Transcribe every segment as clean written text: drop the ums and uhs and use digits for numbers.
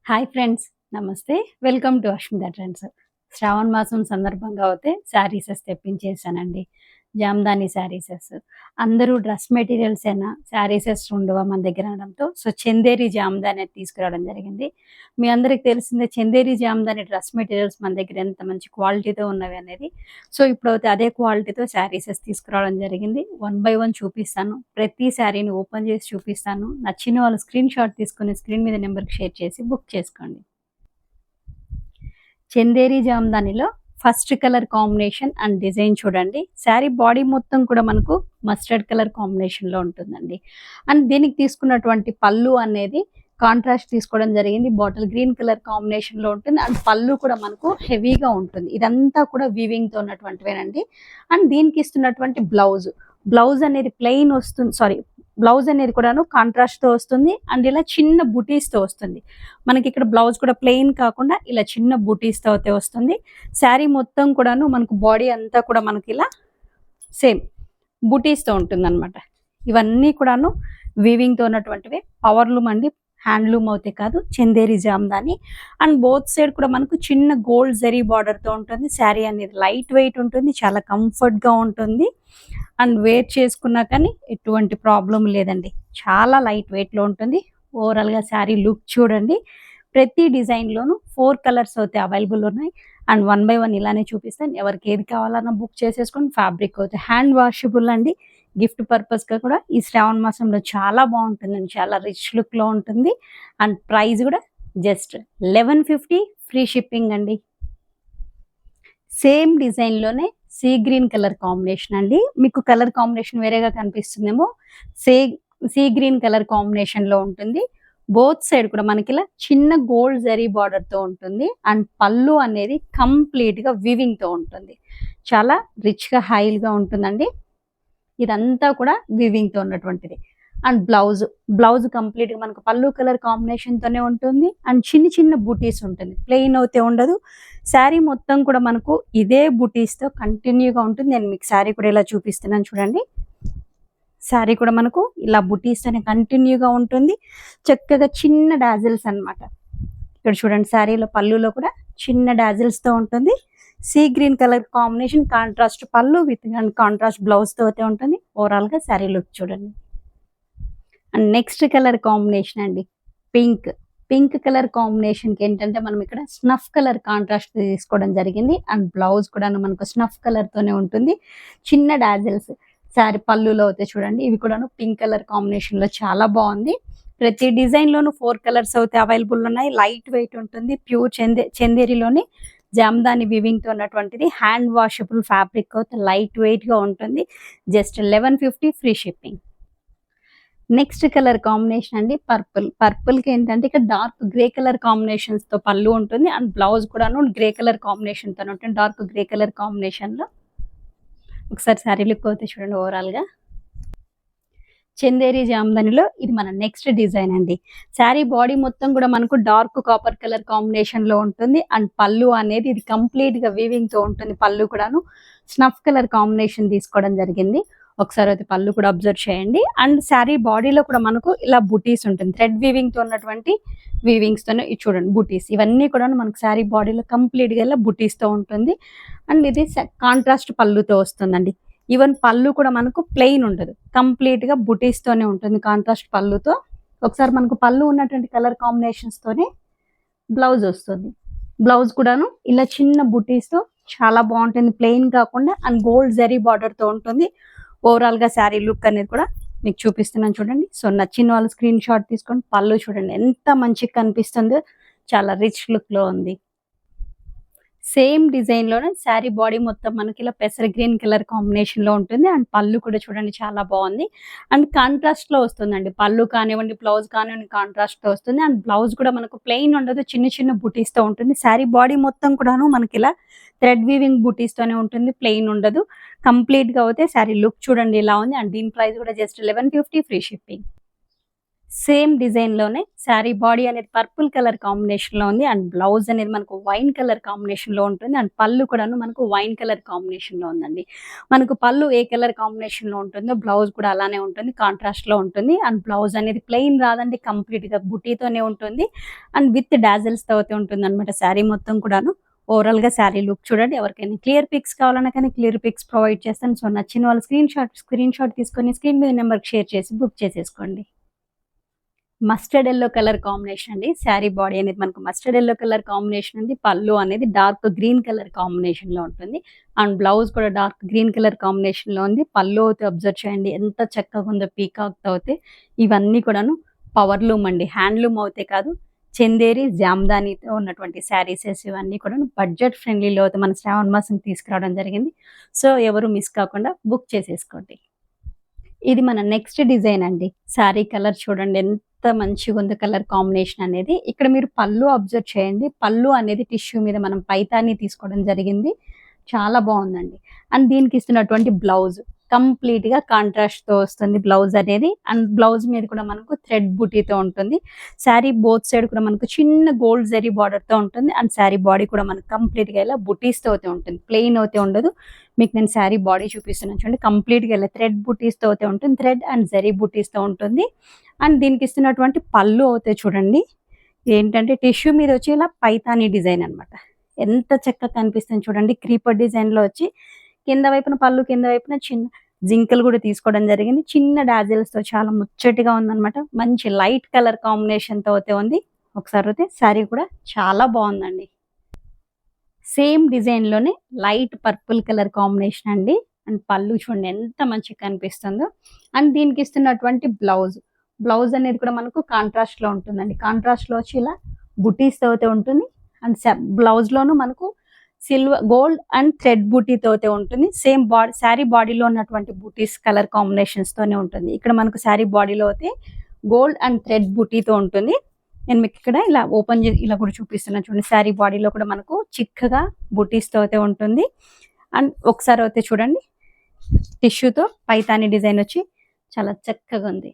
Hi friends, నమస్తే. Welcome to Ashmita Trends. శ్రావణ మాసం సందర్భంగా అయితే శారీసెస్ తెప్పించేసానండి. జామ్దాని శారీసెస్. అందరూ డ్రెస్ మెటీరియల్సేనా శారీసెస్ ఉండవా మన దగ్గర అనడంతో చందేరి జామ్దాని అనేది తీసుకురావడం జరిగింది. మీ అందరికి తెలిసిందే చందేరి జామ్దాని డ్రెస్ మెటీరియల్స్ మన దగ్గర ఎంత మంచి క్వాలిటీతో ఉన్నవి అనేది. ఇప్పుడైతే అదే క్వాలిటీతో శారీసెస్ తీసుకురావడం జరిగింది. వన్ బై వన్ చూపిస్తాను. ప్రతి శారీని ఓపెన్ చేసి చూపిస్తాను. నచ్చిన వాళ్ళు స్క్రీన్ షాట్ తీసుకొని స్క్రీన్ మీద నెంబర్కి షేర్ చేసి బుక్ చేసుకోండి. చందేరి జామ్దానిలో first colour combination and design చూడండి. శారీ బాడీ మొత్తం కూడా మనకు మస్టర్డ్ కలర్ కాంబినేషన్లో ఉంటుందండి. అండ్ దీనికి తీసుకున్నటువంటి పళ్ళు అనేది కాంట్రాస్ట్ తీసుకోవడం జరిగింది. బాటిల్ గ్రీన్ కలర్ కాంబినేషన్లో ఉంటుంది. అండ్ పళ్ళు కూడా మనకు హెవీగా ఉంటుంది. ఇదంతా కూడా వీవింగ్తో ఉన్నటువంటివేనండి. అండ్ దీనికి ఇస్తున్నటువంటి బ్లౌజ్ అనేది ప్లెయిన్ వస్తుంది. బ్లౌజ్ అనేది కూడాను కాంట్రాస్ట్ తో వస్తుంది. అండ్ ఇలా చిన్న బుటీస్ తో వస్తుంది. మనకి ఇక్కడ బ్లౌజ్ కూడా ప్లెయిన్ కాకుండా ఇలా చిన్న బుటీస్ తో అయితే వస్తుంది. శారీ మొత్తం కూడాను మనకు బాడీ అంతా కూడా మనకి ఇలా సేమ్ బుటీస్ తో ఉంటుంది అనమాట. ఇవన్నీ కూడాను వీవింగ్ తో ఉన్నటువంటివి. పవర్లూమ్ అండి, హ్యాండ్లూమ్ అవుతే కాదు, Chanderi Jamdani. And both side కూడా మనకు చిన్న గోల్డ్ జరీ బార్డర్ తో ఉంటుంది. శారీ అనేది లైట్ వెయిట్ ఉంటుంది, చాలా కంఫర్ట్ గా ఉంటుంది. అండ్ వేర్ చేసుకున్నా కానీ ఎటువంటి ప్రాబ్లం లేదండి. చాలా లైట్ వెయిట్లో ఉంటుంది. ఓవరాల్గా శారీ లుక్ చూడండి. ప్రతి డిజైన్లోనూ 4 కలర్స్ అయితే అవైలబుల్ ఉన్నాయి. అండ్ వన్ బై వన్ ఇలానే చూపిస్తాను. ఎవరికి ఏది కావాలన్నా బుక్ చేసేసుకొని. ఫ్యాబ్రిక్ అయితే హ్యాండ్ వాషబుల్ అండి. గిఫ్ట్ పర్పస్గా కూడా ఈ శ్రావణ మాసంలో చాలా బాగుంటుందండి. చాలా రిచ్ లుక్లో ఉంటుంది. అండ్ ప్రైస్ కూడా జస్ట్ 1150 ఫ్రీ షిప్పింగ్ అండి. సేమ్ డిజైన్లోనే సీ గ్రీన్ కలర్ కాంబినేషన్ అండి. మీకు కలర్ కాంబినేషన్ వేరేగా కనిపిస్తుందేమో. సీ గ్రీన్ కలర్ కాంబినేషన్లో ఉంటుంది. బోత్ సైడ్ కూడా మనకి ఇలా చిన్న గోల్డ్ జరీ బార్డర్తో ఉంటుంది. అండ్ పళ్ళు అనేది కంప్లీట్గా వివింగ్తో ఉంటుంది. చాలా రిచ్గా హైల్గా ఉంటుందండి. ఇదంతా కూడా వివింగ్తో ఉన్నటువంటిది. అండ్ బ్లౌజ్ కంప్లీట్గా మనకు పళ్ళు కలర్ కాంబినేషన్తోనే ఉంటుంది. అండ్ చిన్న చిన్న బూటీస్ ఉంటుంది. ప్లెయిన్ అయితే ఉండదు. శారీ మొత్తం కూడా మనకు ఇదే బూటీస్తో కంటిన్యూగా ఉంటుంది. నేను మీకు శారీ కూడా ఇలా చూపిస్తున్నాను చూడండి. శారీ కూడా మనకు ఇలా బూటీస్తోనే కంటిన్యూగా ఉంటుంది. చక్కగా చిన్న డాజిల్స్ అనమాట. ఇక్కడ చూడండి, శారీలో పళ్ళులో కూడా చిన్న డాజిల్స్తో ఉంటుంది. See green colour combination, contrast పళ్ళు విత్ కాంట్రాస్ట్ బ్లౌజ్తో అయితే ఉంటుంది. ఓవరాల్గా శారీ లుక్ చూడండి. అండ్ నెక్స్ట్ కలర్ కాంబినేషన్ అండి, పింక్ కలర్ కాంబినేషన్కి ఏంటంటే మనం ఇక్కడ స్నఫ్ కలర్ కాంట్రాస్ట్ తీసుకోవడం జరిగింది. అండ్ బ్లౌజ్ కూడా మనకు స్నఫ్ కలర్తోనే ఉంటుంది. చిన్న డాజిల్స్ శారీ పళ్ళులో అయితే చూడండి. ఇవి కూడాను పింక్ కలర్ కాంబినేషన్లో చాలా బాగుంది. ప్రతి డిజైన్లోనూ 4 కలర్స్ అయితే అవైలబుల్ ఉన్నాయి. లైట్ వెయిట్ ఉంటుంది. ప్యూర్ చందేరిలోని జామ్దాని వివింగ్తో ఉన్నటువంటిది. హ్యాండ్ వాషబుల్ ఫ్యాబ్రిక్ అయితే లైట్ వెయిట్గా ఉంటుంది. Just 1150 free shipping. Next colour combination అండి పర్పుల్కి ఏంటంటే ఇక్కడ డార్క్ గ్రే కలర్ కాంబినేషన్స్తో పళ్ళు ఉంటుంది. అండ్ బ్లౌజ్ కూడాను గ్రే కలర్ కాంబినేషన్తో ఉంటుంది. డార్క్ గ్రే కలర్ కాంబినేషన్లో ఒకసారి శారీ లుక్ అయితే చూడండి. ఓవరాల్గా చందేరి జామ్దానిలో ఇది మన నెక్స్ట్ డిజైన్ అండి. శారీ బాడీ మొత్తం కూడా మనకు డార్క్ కాపర్ కలర్ కాంబినేషన్లో ఉంటుంది. అండ్ పళ్ళు అనేది ఇది కంప్లీట్గా వీవింగ్తో ఉంటుంది. పళ్ళు కూడాను స్నఫ్ కలర్ కాంబినేషన్ తీసుకోవడం జరిగింది. ఒకసారి అయితే పళ్ళు కూడా అబ్జర్వ్ చేయండి. అండ్ శారీ బాడీలో కూడా మనకు ఇలా బుటీస్ ఉంటుంది. థ్రెడ్ వీవింగ్తో ఉన్నటువంటి వీవింగ్స్తోనే ఇది చూడండి బుటీస్. ఇవన్నీ కూడా మనకు శారీ బాడీలో కంప్లీట్గా ఇలా బుటీస్తో ఉంటుంది. అండ్ ఇది కాంట్రాస్ట్ పళ్ళుతో వస్తుందండి. ఈవెన్ పళ్ళు కూడా మనకు ప్లెయిన్ ఉండదు, కంప్లీట్గా బుటీస్తోనే ఉంటుంది కాంట్రాస్ట్ పళ్ళుతో. ఒకసారి మనకు పళ్ళు ఉన్నటువంటి కలర్ కాంబినేషన్స్తోనే బ్లౌజ్ వస్తుంది. బ్లౌజ్ కూడాను ఇలా చిన్న బుటీస్తో చాలా బాగుంటుంది. ప్లెయిన్ కాకుండా అండ్ గోల్డ్ జరీ బార్డర్తో ఉంటుంది. ఓవరాల్గా శారీ లుక్ అనేది కూడా మీకు చూపిస్తున్నాను చూడండి. నచ్చిన వాళ్ళు స్క్రీన్ షాట్ తీసుకొని. పళ్ళు చూడండి ఎంత మంచిగా కనిపిస్తుందో, చాలా రిచ్ లుక్లో ఉంది. సేమ్ డిజైన్లోనే శారీ బాడీ మొత్తం మనకి ఇలా పెసర గ్రీన్ కలర్ కాంబినేషన్లో ఉంటుంది. అండ్ పళ్ళు కూడా చూడండి చాలా బాగుంది. అండ్ కాంట్రాస్ట్లో వస్తుందండి. పళ్ళు కానివ్వండి, బ్లౌజ్ కానివ్వండి, కాంట్రాస్ట్తో వస్తుంది. అండ్ బ్లౌజ్ కూడా మనకు ప్లెయిన్ ఉండదు, చిన్న చిన్న బుటీస్తో ఉంటుంది. శారీ బాడీ మొత్తం కూడాను మనకి ఇలా థ్రెడ్ వీవింగ్ బుటీస్తోనే ఉంటుంది. ప్లెయిన్ ఉండదు. కంప్లీట్గా అయితే శారీ లుక్ చూడండి ఇలా ఉంది. అండ్ దీని ప్రైస్ కూడా జస్ట్ 1150 ఫ్రీ షిప్పింగ్. సేమ్ డిజైన్‌లోనే శారీ బాడీ అనేది పర్పుల్ కలర్ కాంబినేషన్‌లో ఉంది. అండ్ బ్లౌజ్ అనేది మనకు వైన్ కలర్ కాంబినేషన్‌లో ఉంటుంది. అండ్ పళ్ళు కూడాను మనకు వైన్ కలర్ కాంబినేషన్‌లో ఉందండి. మనకు పళ్ళు ఏ కలర్ కాంబినేషన్‌లో ఉంటుందో బ్లౌజ్ కూడా అలానే ఉంటుంది. కాంట్రాస్ట్‌లో ఉంటుంది. అండ్ బ్లౌజ్ అనేది ప్లెయిన్ రాదండి. కంప్లీట్‌గా బుటీతోనే ఉంటుంది. అండ్ విత్ డాజిల్స్‌తో అయితే ఉంటుందన్నమాట శారీ మొత్తం కూడాను. ఓవరాల్‌గా శారీ లుక్ చూడండి. ఎవరికైనా క్లియర్ పిక్స్ కావాలన్నా కానీ క్లియర్ పిక్స్ ప్రొవైడ్ చేస్తాను. సో, నచ్చిన వాళ్ళు స్క్రీన్‌షాట్ తీసుకొని స్క్రీన్ మీద నంబర్‌కి షేర్ చేసి బుక్ చేసేసుకోండి. మస్టర్డ్ యెల్లో కలర్ కాంబినేషన్ అండి. శారీ బాడీ అనేది మనకు మస్టర్డ్ యెల్లో కలర్ కాంబినేషన్ ఉంది. పళ్ళు అనేది డార్క్ గ్రీన్ కలర్ కాంబినేషన్‌లో ఉంటుంది. అండ్ బ్లౌజ్ కూడా డార్క్ గ్రీన్ కలర్ కాంబినేషన్‌లో ఉంది. పళ్ళు అయితే అబ్జర్వ్ చేయండి ఎంత చక్కగుందో పీకాక్‌తో అయితే. ఇవన్నీ కూడాను పవర్లూమ్ అండి. హ్యాండ్లూమ్ అవుతే కాదు. చందేరి, జామ్దానితో ఉన్నటువంటి శారీసెస్ ఇవన్నీ కూడాను బడ్జెట్ ఫ్రెండ్లీలో అయితే మన శ్రావణ మాసం తీసుకురావడం జరిగింది. సో, ఎవరు మిస్ కాకుండా బుక్ చేసేసుకోండి. ఇది మన నెక్స్ట్ డిజైన్ అండి. శారీ కలర్ చూడండి ఎంత మంచిగుందో కలర్ కాంబినేషన్ అనేది. ఇక్కడ మీరు పళ్ళు అబ్జర్వ్ చేయండి. పళ్ళు అనేది టిష్యూ మీద మనం పైతాని తీసుకోవడం జరిగింది. చాలా బావుందండి. అండ్ దీనికి ఇస్తున్నటువంటి బ్లౌజ్ కంప్లీట్‌గా కాంట్రాస్ట్‌తో వస్తుంది బ్లౌజ్ అనేది. అండ్ బ్లౌజ్ మీద కూడా మనకు థ్రెడ్ బూటీతో ఉంటుంది. శారీ బోత్ సైడ్ కూడా మనకు చిన్న గోల్డ్ జరీ బార్డర్‌తో ఉంటుంది. అండ్ శారీ బాడీ కూడా మనకు కంప్లీట్‌గా ఇలా బుటీస్‌తో అయితే ఉంటుంది. ప్లెయిన్ అయితే ఉండదు. మీకు నేను శారీ బాడీ చూపిస్తున్నాను చూడండి. కంప్లీట్‌గా ఇలా థ్రెడ్ బుటీస్‌తో అయితే ఉంటుంది. థ్రెడ్ అండ్ జరీ బుటీస్‌తో ఉంటుంది. అండ్ దీనికి ఇస్తున్నటువంటి పళ్ళు అయితే చూడండి. ఏంటంటే టిష్యూ మీద వచ్చి ఇలా పైతాని డిజైన్ అన్నమాట. ఎంత చక్కగా కనిపిస్తుంది చూడండి. క్రీపర్ డిజైన్‌లో వచ్చి కింద వైపున పళ్ళు, కింద వైపున చిన్న జింకలు కూడా తీసుకోవడం జరిగింది. చిన్న డాజిల్స్‌తో చాలా ముచ్చటగా ఉందన్నమాట. మంచి లైట్ కలర్ కాంబినేషన్‌తో అయితే ఉంది. ఒకసారి అయితే శారీ కూడా చాలా బావుందండి. సేమ్ డిజైన్‌లోనే లైట్ పర్పుల్ కలర్ కాంబినేషన్ అండి. అండ్ పళ్ళు చూడండి ఎంత మంచిగా కనిపిస్తుందో. అండ్ దీనికి ఇస్తున్నటువంటి బ్లౌజ్. బ్లౌజ్ అనేది కూడా మనకు కాంట్రాస్ట్‌లో ఉంటుందండి. కాంట్రాస్ట్‌లో వచ్చి ఇలా బుటీస్‌తో అయితే ఉంటుంది. అండ్ బ్లౌజ్‌లోనూ మనకు గోల్డ్ అండ్ థ్రెడ్ బూటీతో అయితే ఉంటుంది. సేమ్ శారీ బాడీలో ఉన్నటువంటి బూటీస్ కలర్ కాంబినేషన్స్‌తోనే ఉంటుంది. ఇక్కడ మనకు శారీ బాడీలో అయితే గోల్డ్ అండ్ థ్రెడ్ బూటీతో ఉంటుంది. నేను మీకు ఇక్కడ ఇలా ఓపెన్ చేసి ఇలా కూడా చూపిస్తున్నాను చూడండి. శారీ బాడీలో కూడా మనకు చిక్కగా బుటీస్‌తో అయితే ఉంటుంది. అండ్ ఒకసారి అయితే చూడండి టిష్యూతో పైతాని డిజైన్ వచ్చి చాలా చక్కగా ఉంది.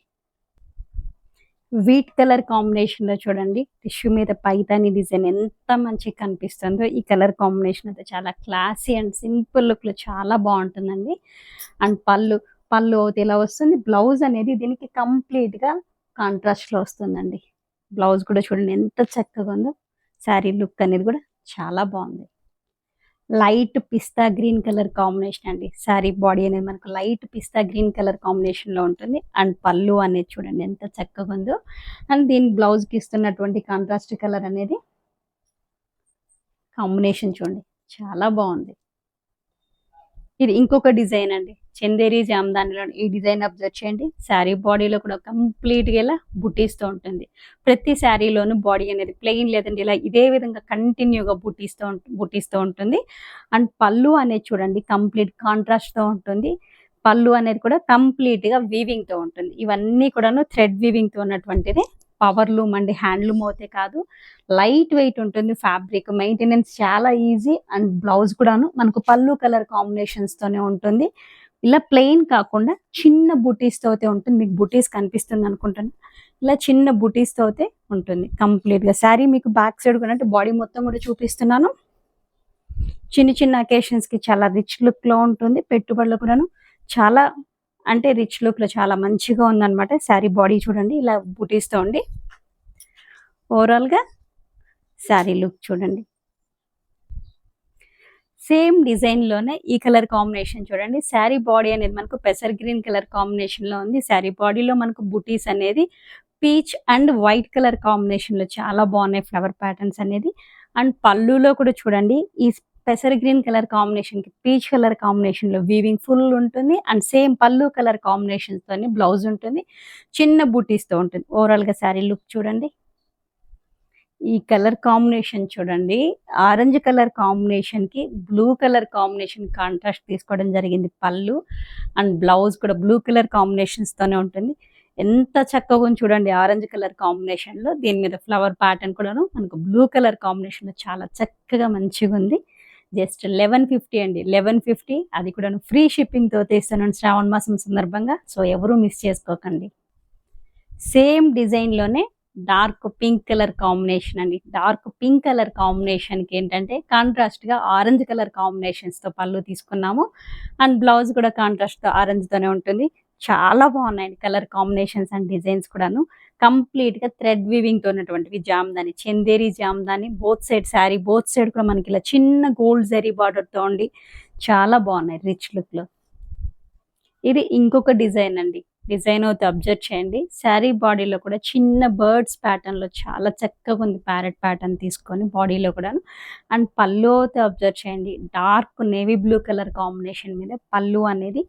వీట్ కలర్ కాంబినేషన్‌లో చూడండి టిష్యూ మీద పైతాని డిజైన్ ఎంత మంచిగా కనిపిస్తుందో. ఈ కలర్ కాంబినేషన్ అయితే చాలా క్లాసీ అండ్ సింపుల్ లుక్‌లో చాలా బావుంటుందండి. అండ్ పళ్ళు అయితే ఇలా వస్తుంది. బ్లౌజ్ అనేది దీనికి కంప్లీట్‌గా కాంట్రాస్ట్‌లో వస్తుందండి. బ్లౌజ్ కూడా చూడండి ఎంత చక్కగా ఉందో. శారీ లుక్ అనేది కూడా చాలా బావుంది. లైట్ పిస్తా గ్రీన్ కలర్ కాంబినేషన్ అండి. శారీ బాడీ అనేది మనకు లైట్ పిస్తా గ్రీన్ కలర్ కాంబినేషన్‌లో ఉంటుంది. అండ్ పళ్ళు అనేది చూడండి ఎంత చక్కగుందో. అండ్ దీని బ్లౌజ్‌కి ఇస్తున్నటువంటి కాంట్రాస్ట్ కలర్ అనేది కాంబినేషన్ చూడండి చాలా బావుంది. ఇది ఇంకొక డిజైన్ అండి. చందేరి జామదానిలో ఈ డిజైన్ అబ్జర్వ్ చేయండి. శారీ బాడీలో కూడా కంప్లీట్‌గా ఇలా బుటీస్‌తో ఉంటుంది. ప్రతి శారీలోనూ బాడీ అనేది ప్లెయిన్ లేదండి. ఇలా ఇదే విధంగా కంటిన్యూగా బుటీస్‌తో ఉంటుంది. అండ్ పళ్ళు అనేది చూడండి కంప్లీట్ కాంట్రాస్ట్‌తో ఉంటుంది. పళ్ళు అనేది కూడా కంప్లీట్‌గా వీవింగ్‌తో ఉంటుంది. ఇవన్నీ కూడాను థ్రెడ్ వీవింగ్‌తో ఉన్నటువంటిది. పవర్‌లూమ్ అండి. హ్యాండ్‌లూమ్ అయితే కాదు. లైట్ వెయిట్ ఉంటుంది ఫ్యాబ్రిక్. మెయింటెనెన్స్ చాలా ఈజీ. అండ్ బ్లౌజ్ కూడాను మనకు పళ్ళు కలర్ కాంబినేషన్స్‌తోనే ఉంటుంది. ఇలా ప్లెయిన్ కాకుండా చిన్న బుటీస్‌తో అయితే ఉంటుంది. మీకు బుటీస్ కనిపిస్తుంది అనుకుంటాను. ఇలా చిన్న బుటీస్‌తో అయితే ఉంటుంది కంప్లీట్‌గా. శారీ మీకు బ్యాక్ సైడ్ కూడా అంటే బాడీ మొత్తం కూడా చూపిస్తున్నాను. చిన్న చిన్న అకేషన్స్‌కి చాలా రిచ్ లుక్‌లో ఉంటుంది. పెట్టుబడులు కూడాను చాలా అంటే రిచ్ లుక్‌లో చాలా మంచిగా ఉందన్నమాట. శారీ బాడీ చూడండి ఇలా బుటీస్‌తో ఉండి ఓవరాల్‌గా శారీ లుక్ చూడండి. సేమ్ డిజైన్‌లోనే ఈ కలర్ కాంబినేషన్ చూడండి. శారీ బాడీ అనేది మనకు పెసర్ గ్రీన్ కలర్ కాంబినేషన్‌లో ఉంది. శారీ బాడీలో మనకు బుటీస్ అనేది పీచ్ అండ్ వైట్ కలర్ కాంబినేషన్‌లో చాలా బాగున్నాయి ఫ్లవర్ ప్యాటర్న్స్ అనేది. అండ్ పళ్ళులో కూడా చూడండి ఈ పెసర్ గ్రీన్ కలర్ కాంబినేషన్‌కి పీచ్ కలర్ కాంబినేషన్‌లో వీవింగ్ ఫుల్ ఉంటుంది. అండ్ సేమ్ పళ్ళు కలర్ కాంబినేషన్స్‌తోని బ్లౌజ్ ఉంటుంది. చిన్న బుటీస్‌తో ఉంటుంది. ఓవరాల్‌గా శారీ లుక్ చూడండి. ఈ కలర్ కాంబినేషన్ చూడండి. ఆరెంజ్ కలర్ కాంబినేషన్‌కి బ్లూ కలర్ కాంబినేషన్ కాంట్రాస్ట్ తీసుకోవడం జరిగింది పళ్ళు. అండ్ బ్లౌజ్ కూడా బ్లూ కలర్ కాంబినేషన్స్‌తోనే ఉంటుంది. ఎంత చక్కగుంది చూడండి ఆరెంజ్ కలర్ కాంబినేషన్‌లో. దీని మీద ఫ్లవర్ ప్యాటర్న్ కూడాను మనకు బ్లూ కలర్ కాంబినేషన్‌లో చాలా చక్కగా మంచిగుంది. జస్ట్ 1150 అండి. 1150 అది కూడాను ఫ్రీ షిప్పింగ్‌తో తీస్తున్నాను శ్రావణ మాసం సందర్భంగా. సో, ఎవరు మిస్ చేసుకోకండి. సేమ్ డిజైన్‌లోనే డార్క్ పింక్ కలర్ కాంబినేషన్ అండి. డార్క్ పింక్ కలర్ కాంబినేషన్‌కి ఏంటంటే కాంట్రాస్ట్‌గా ఆరెంజ్ కలర్ కాంబినేషన్స్‌తో పళ్ళు తీసుకున్నాము. అండ్ బ్లౌజ్ కూడా కాంట్రాస్ట్‌తో ఆరెంజ్‌తోనే ఉంటుంది. చాలా బాగున్నాయండి కలర్ కాంబినేషన్స్ అండ్ డిజైన్స్ కూడాను. కంప్లీట్‌గా థ్రెడ్ వీవింగ్‌తో ఉన్నటువంటివి Jamdani, Chanderi Jamdani both side sari both side కూడా మనకి ఇలా చిన్న గోల్డ్ జరీ బార్డర్‌తో ఉండి చాలా బాగున్నాయి రిచ్ లుక్‌లో. ఇది ఇంకొక డిజైన్ అండి. డిజైన్ అయితే అబ్జర్వ్ చేయండి. శారీ బాడీలో కూడా చిన్న బర్డ్స్ ప్యాటర్న్‌లో చాలా చక్కగుంది. ప్యారెట్ ప్యాటర్న్ తీసుకొని బాడీలో కూడాను. అండ్ పళ్ళు అయితే అబ్జర్వ్ చేయండి. Dark navy blue colour combination మీద పళ్ళు అనేది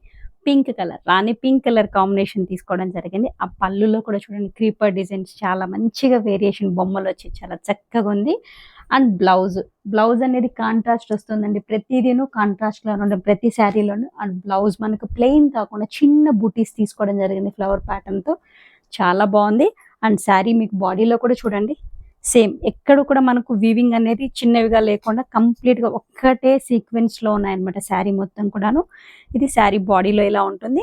పింక్ కలర్, రాణి పింక్ కలర్ కాంబినేషన్ తీసుకోవడం జరిగింది. ఆ పళ్ళులో కూడా చూడండి క్రీపర్ డిజైన్స్ చాలా మంచిగా వేరియేషన్ బొమ్మలొచ్చి చాలా చక్కగుంది. అండ్ బ్లౌజ్ అనేది కాంట్రాస్ట్ వస్తుందండి. ప్రతిదీను కాంట్రాస్ట్‌లోనే ఉండే ప్రతి శారీలోను. అండ్ బ్లౌజ్ మనకు ప్లెయిన్ కాకుండా చిన్న బూటీస్ తీసుకోవడం జరిగింది ఫ్లవర్ ప్యాటర్న్‌తో. చాలా బావుంది. అండ్ శారీ మీకు బాడీలో కూడా చూడండి సేమ్ ఎక్కడ కూడా మనకు వీవింగ్ అనేది చిన్నవిగా లేకుండా కంప్లీట్‌గా ఒక్కటే సీక్వెన్స్‌లో ఉన్నాయన్నమాట శారీ మొత్తం కూడాను. ఇది శారీ బాడీలో ఇలా ఉంటుంది.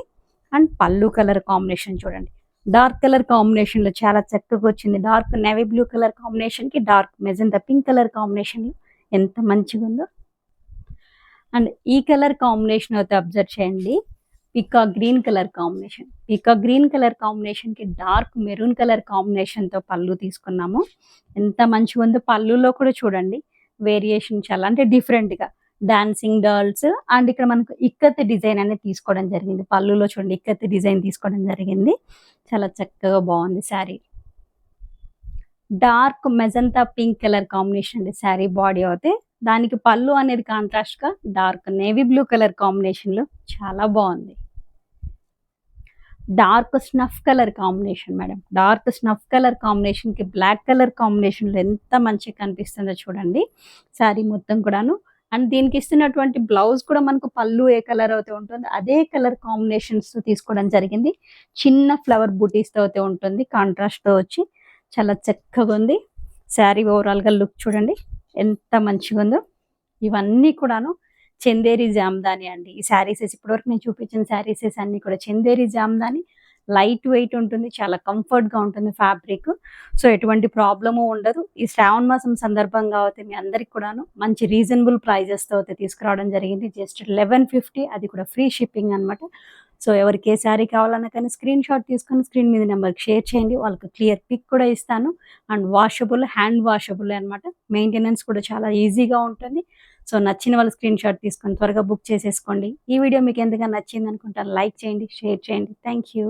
అండ్ పళ్ళు కలర్ కాంబినేషన్ చూడండి. డార్క్ కలర్ కాంబినేషన్‌లో చాలా చక్కగొచ్చింది. డార్క్ నేవీ బ్లూ కలర్ కాంబినేషన్‌కి డార్క్ మెజెంటా పింక్ కలర్ కాంబినేషన్‌లో ఎంత మంచిగుందో. అండ్ ఈ కలర్ కాంబినేషన్ అయితే అబ్జర్వ్ చేయండి. Peacock green colour combination. Peacock green colour కాంబినేషన్‌కి డార్క్ మెరూన్ కలర్ కాంబినేషన్‌తో పళ్ళు తీసుకున్నాము. ఎంత మంచిగుందో పళ్ళులో కూడా చూడండి. వేరియేషన్ చాలా అంటే డిఫరెంట్‌గా డాన్సింగ్ డాల్స్ అండ్ ఇక్కడ మనకు ఇక్కత్ డిజైన్ అనేది తీసుకోవడం జరిగింది. పళ్ళులో చూడండి ఇక్కత్ డిజైన్ తీసుకోవడం జరిగింది. చాలా చక్కగా బావుంది sari. Dark magenta pink colour combination అండి శారీ బాడీ అయితే. దానికి పళ్ళు అనేది కాంట్రాస్ట్‌గా డార్క్ నేవీ బ్లూ కలర్ కాంబినేషన్‌లో చాలా బావుంది. Dark snuff colour combination madam. Dark snuff colour కాంబినేషన్‌కి బ్లాక్ కలర్ కాంబినేషన్‌లో ఎంత మంచిగా కనిపిస్తుందో చూడండి. శారీ మొత్తం కూడాను. అండ్ దీనికి ఇస్తున్నటువంటి బ్లౌజ్ కూడా మనకు పళ్ళు ఏ కలర్ అయితే ఉంటుందో అదే కలర్ కాంబినేషన్స్‌తో తీసుకోవడం జరిగింది. చిన్న ఫ్లవర్ బూటీస్‌తో అయితే ఉంటుంది. కాంట్రాస్ట్‌తో వచ్చి చాలా చక్కగుంది. శారీ ఓవరాల్‌గా లుక్ చూడండి ఎంత మంచిగుందో. ఇవన్నీ కూడాను చందేరి జామ్దాని అండి. ఈ శారీసెస్ ఇప్పటివరకు నేను చూపించిన శారీసెస్ అన్నీ కూడా చందేరి జామ్దాని. లైట్ వెయిట్ ఉంటుంది. చాలా కంఫర్ట్‌గా ఉంటుంది ఫ్యాబ్రిక్. సో, ఎటువంటి ప్రాబ్లము ఉండదు. ఈ శ్రావణ మాసం సందర్భంగా అయితే మీ అందరికి కూడాను మంచి రీజనబుల్ ప్రైజెస్‌తో అయితే తీసుకురావడం జరిగింది. జస్ట్ 1150 అది కూడా ఫ్రీ షిప్పింగ్ అనమాట. సో, ఎవరికి ఏ శారీ కావాలన్నా కానీ స్క్రీన్ షాట్ తీసుకొని స్క్రీన్ మీద నెంబర్‌కి షేర్ చేయండి. వాళ్ళకి క్లియర్ పిక్ కూడా ఇస్తాను. అండ్ వాషబుల్, హ్యాండ్ వాషబులే అనమాట. మెయింటెనెన్స్ కూడా చాలా ఈజీగా ఉంటుంది. సో, నచ్చిన వాళ్ళు స్క్రీన్ షాట్ తీసుకొని త్వరగా బుక్ చేసేసుకోండి. ఈ వీడియో మీకు ఎంతగా నచ్చిందనుకుంటా లైక్ చేయండి, షేర్ చేయండి. Thank you.